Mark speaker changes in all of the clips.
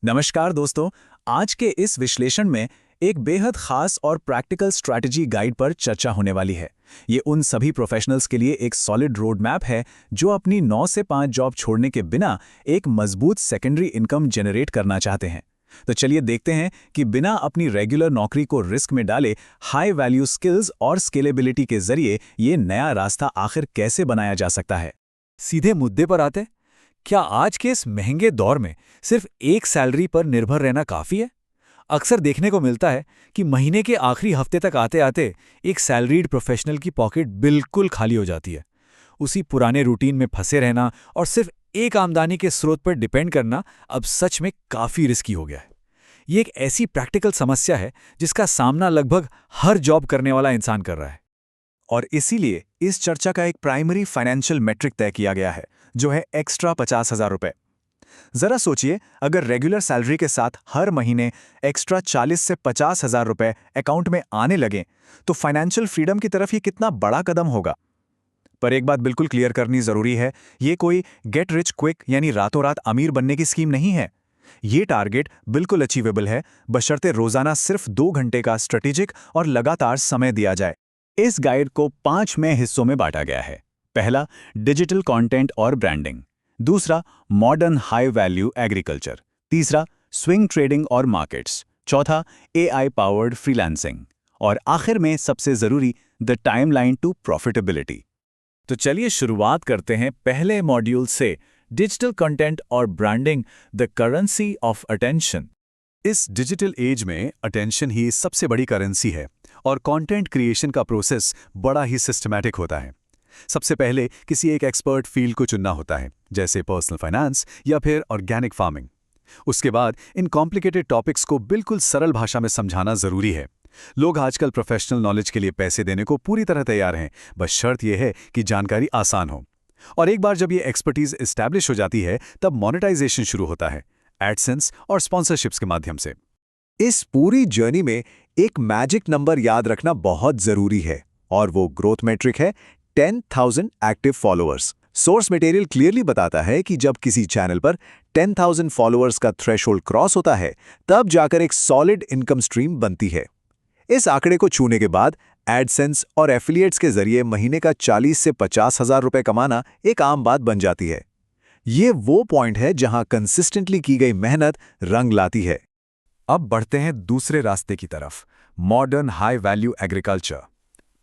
Speaker 1: नमस्कार दोस्तों। आज के इस विश्लेषण में एक बेहद खास और प्रैक्टिकल स्ट्रैटेजी गाइड पर चर्चा होने वाली है। ये उन सभी प्रोफेशनल्स के लिए एक सॉलिड रोड मैप है जो अपनी 9 से 5 जॉब छोड़ने के बिना एक मजबूत सेकेंडरी इनकम जनरेट करना चाहते हैं। तो चलिए देखते हैं कि बिना अपनी रेगुलर नौकरी को रिस्क में डाले हाई वैल्यू स्किल्स और स्केलेबिलिटी के जरिए ये नया रास्ता आखिर कैसे बनाया जा सकता है।
Speaker 2: सीधे मुद्दे पर आते, क्या आज के इस महंगे दौर में सिर्फ एक सैलरी पर निर्भर रहना काफ़ी है? अक्सर देखने को मिलता है कि महीने के आखिरी हफ्ते तक आते आते एक सैलरीड प्रोफेशनल की पॉकेट बिल्कुल खाली हो जाती है। उसी पुराने रूटीन में फंसे रहना और सिर्फ एक आमदनी के स्रोत पर डिपेंड करना अब सच में काफ़ी रिस्की हो गया है। ये एक ऐसी प्रैक्टिकल समस्या है जिसका सामना लगभग हर जॉब करने वाला इंसान कर रहा है।
Speaker 1: और इसीलिए इस चर्चा का एक प्राइमरी फाइनेंशियल मेट्रिक तय किया गया है, जो है एक्स्ट्रा 50,000 रुपए। जरा सोचिए, अगर रेगुलर सैलरी के साथ हर महीने एक्स्ट्रा 40 से 50,000 रुपए अकाउंट में आने लगे तो फाइनेंशियल फ्रीडम की तरफ ये कितना बड़ा कदम होगा। पर एक बात बिल्कुल क्लियर करनी जरूरी है, ये कोई गेट रिच क्विक यानी रातों रात अमीर बनने की स्कीम नहीं है। ये टारगेट बिल्कुल अचीवेबल है, बशर्ते रोजाना सिर्फ 2 घंटे का स्ट्रेटेजिक और लगातार समय दिया जाए। इस गाइड को 5 में हिस्सों में बांटा गया है। पहला, डिजिटल कंटेंट और ब्रांडिंग। दूसरा, मॉडर्न हाई वैल्यू एग्रीकल्चर। तीसरा, स्विंग ट्रेडिंग और मार्केट्स। चौथा, एआई पावर्ड फ्रीलांसिंग। और आखिर में सबसे जरूरी, द टाइमलाइन टू प्रॉफिटेबिलिटी। तो चलिए शुरुआत करते हैं पहले मॉड्यूल से, डिजिटल कंटेंट और branding, the currency of attention.
Speaker 3: इस डिजिटल एज में अटेंशन ही सबसे बड़ी करेंसी है और कंटेंट क्रिएशन का प्रोसेस बड़ा ही सिस्टमैटिक होता है। सबसे पहले किसी एक एक्सपर्ट फील्ड को चुनना होता है, जैसे पर्सनल फाइनेंस या फिर ऑर्गेनिक फार्मिंग। उसके बाद इन कॉम्प्लिकेटेड टॉपिक्स को बिल्कुल सरल भाषा में समझाना जरूरी है। लोग आजकल प्रोफेशनल नॉलेज के लिए पैसे देने को पूरी तरह तैयार हैं, बस शर्त यह है कि जानकारी आसान हो। और एक बार जब ये एक्सपर्टीज एस्टैब्लिश हो जाती है, तब मोनेटाइजेशन शुरू होता है, एडसेंस और स्पॉन्सरशिप्स के माध्यम से।
Speaker 4: इस पूरी जर्नी में एक मैजिक नंबर याद रखना बहुत जरूरी है, और वो ग्रोथ मैट्रिक है 10,000 active followers. Source material clearly बताता है कि जब किसी चैनल पर 10,000 फॉलोअर्स का थ्रेशोल्ड क्रॉस होता है, तब जाकर एक सॉलिड इनकम स्ट्रीम बनती है। इस आंकड़े को छूने के बाद एडसेंस और एफिलिएट्स के जरिए महीने का 40 से 50,000 रुपए कमाना एक आम बात बन जाती है। ये वो पॉइंट है जहां कंसिस्टेंटली की गई मेहनत रंग लाती है।
Speaker 3: अब बढ़ते हैं दूसरे रास्ते की तरफ, modern high value agriculture,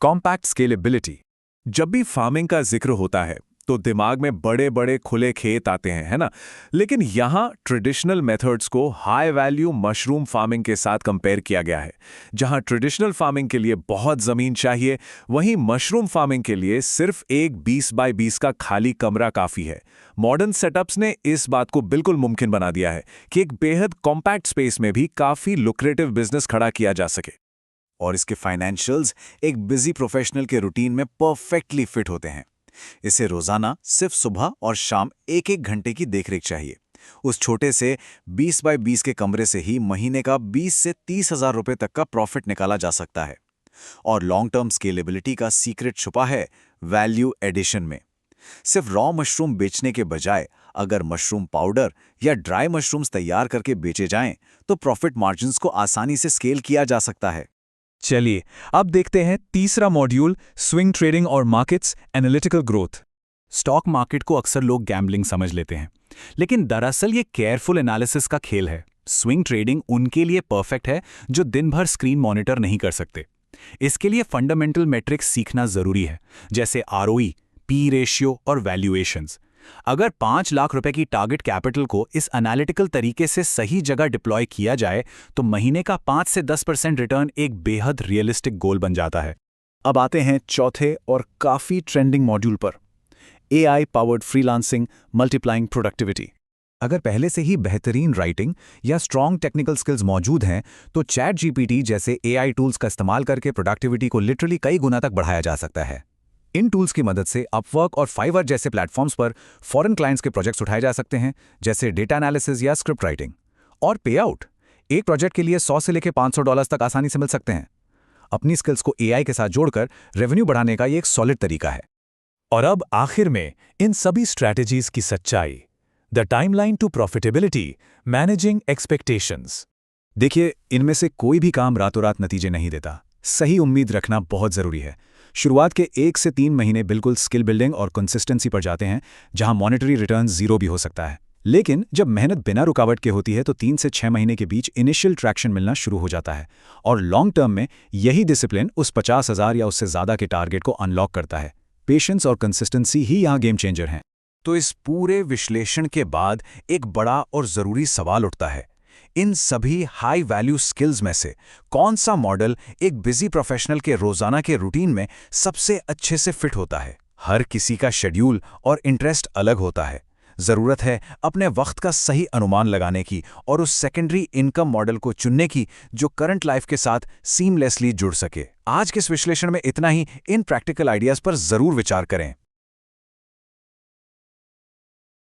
Speaker 3: compact scalability.
Speaker 5: जब भी फार्मिंग का जिक्र होता है तो दिमाग में बड़े बड़े खुले खेत आते हैं, है ना। लेकिन यहाँ ट्रेडिशनल मेथड्स को हाई वैल्यू मशरूम फार्मिंग के साथ कंपेयर किया गया है। जहाँ ट्रेडिशनल फार्मिंग के लिए बहुत ज़मीन चाहिए, वहीं मशरूम फार्मिंग के लिए सिर्फ एक 20 बाय 20 का खाली कमरा काफ़ी है। मॉडर्न सेटअप्स ने इस बात को बिल्कुल मुमकिन बना दिया है कि एक बेहद कॉम्पैक्ट स्पेस में भी काफ़ी लुक्रेटिव बिजनेस खड़ा किया जा सके।
Speaker 4: और इसके फाइनेंशियल्स एक बिजी प्रोफेशनल के रूटीन में परफेक्टली फिट होते हैं। इसे रोजाना सिर्फ सुबह और शाम 1-1 घंटे की देखरेख चाहिए। उस छोटे से 20 बाय 20 के कमरे से ही महीने का 20 से 30,000 रुपए तक का प्रॉफिट निकाला जा सकता है। और लॉन्ग टर्म स्केलेबिलिटी का सीक्रेट छुपा है वैल्यू एडिशन में। सिर्फ रॉ मशरूम बेचने के बजाय अगर मशरूम पाउडर या ड्राई मशरूम्स तैयार करके बेचे जाएं, तो प्रॉफिट मार्जिन्स को आसानी से स्केल किया जा सकता है।
Speaker 2: चलिए अब देखते हैं तीसरा मॉड्यूल, स्विंग ट्रेडिंग और markets, analytical growth.
Speaker 1: Stock market को अक्सर लोग गैम्बलिंग समझ लेते हैं, लेकिन दरअसल ये केयरफुल एनालिसिस का खेल है। स्विंग ट्रेडिंग उनके लिए परफेक्ट है जो दिन भर स्क्रीन मॉनिटर नहीं कर सकते। इसके लिए फंडामेंटल मैट्रिक्स सीखना जरूरी है, जैसे आरओई, पी रेशियो और वैल्यूएशंस। अगर 5 लाख रुपए की टारगेट कैपिटल को इस एनालिटिकल तरीके से सही जगह डिप्लॉय किया जाए तो महीने का 5 से 10% रिटर्न एक बेहद रियलिस्टिक गोल बन जाता है। अब आते हैं चौथे और काफी ट्रेंडिंग मॉड्यूल पर, AI powered freelancing, multiplying productivity. अगर पहले से ही बेहतरीन राइटिंग या स्ट्रॉन्ग टेक्निकल स्किल्स मौजूद हैं, तो चैट जीपीटी जैसे एआई टूल्स का इस्तेमाल करके प्रोडक्टिविटी को लिटरली कई गुना तक बढ़ाया जा सकता है। इन टूल्स की मदद से अपवर्क और फाइवर जैसे प्लेटफॉर्म्स पर फॉरेन क्लाइंट्स के प्रोजेक्ट्स उठाए जा सकते हैं, जैसे डेटा एनालिसिस या स्क्रिप्ट राइटिंग। और पे आउट एक प्रोजेक्ट के लिए 100 से लेकर $500 तक आसानी से मिल सकते हैं। अपनी स्किल्स को एआई के साथ जोड़कर रेवेन्यू बढ़ाने का ये एक सॉलिड तरीका है।
Speaker 2: और अब आखिर में इन सभी स्ट्रैटेजीज की सच्चाई, the timeline to profitability, managing expectations.
Speaker 3: देखिए, इनमें से कोई भी काम रातों रात नतीजे नहीं देता। सही उम्मीद रखना बहुत ज़रूरी है। शुरुआत के 1 से 3 महीने बिल्कुल स्किल बिल्डिंग और कंसिस्टेंसी पर जाते हैं, जहां मॉनेटरी रिटर्न ज़ीरो भी हो सकता है। लेकिन जब मेहनत बिना रुकावट के होती है तो 3 से 6 महीने के बीच इनिशियल ट्रैक्शन मिलना शुरू हो जाता है, और लॉन्ग टर्म में यही डिसिप्लिन उस 50,000 या उससे ज़्यादा के टारगेट को अनलॉक करता है। पेशेंस और कंसिस्टेंसी ही यहाँ गेम चेंजर हैं।
Speaker 4: तो इस पूरे विश्लेषण के बाद एक बड़ा और ज़रूरी सवाल उठता है, इन सभी हाई वैल्यू स्किल्स में से कौन सा मॉडल एक बिजी प्रोफेशनल के रोजाना के रूटीन में सबसे अच्छे से फिट होता है? हर किसी का शेड्यूल और इंटरेस्ट अलग होता है। ज़रूरत है अपने वक्त का सही अनुमान लगाने की और उस सेकेंडरी इनकम मॉडल को चुनने की जो करंट लाइफ के साथ सीमलेसली जुड़ सके। आज के इस विश्लेषण में इतना ही। इन प्रैक्टिकल आइडियाज़ पर ज़रूर विचार करें।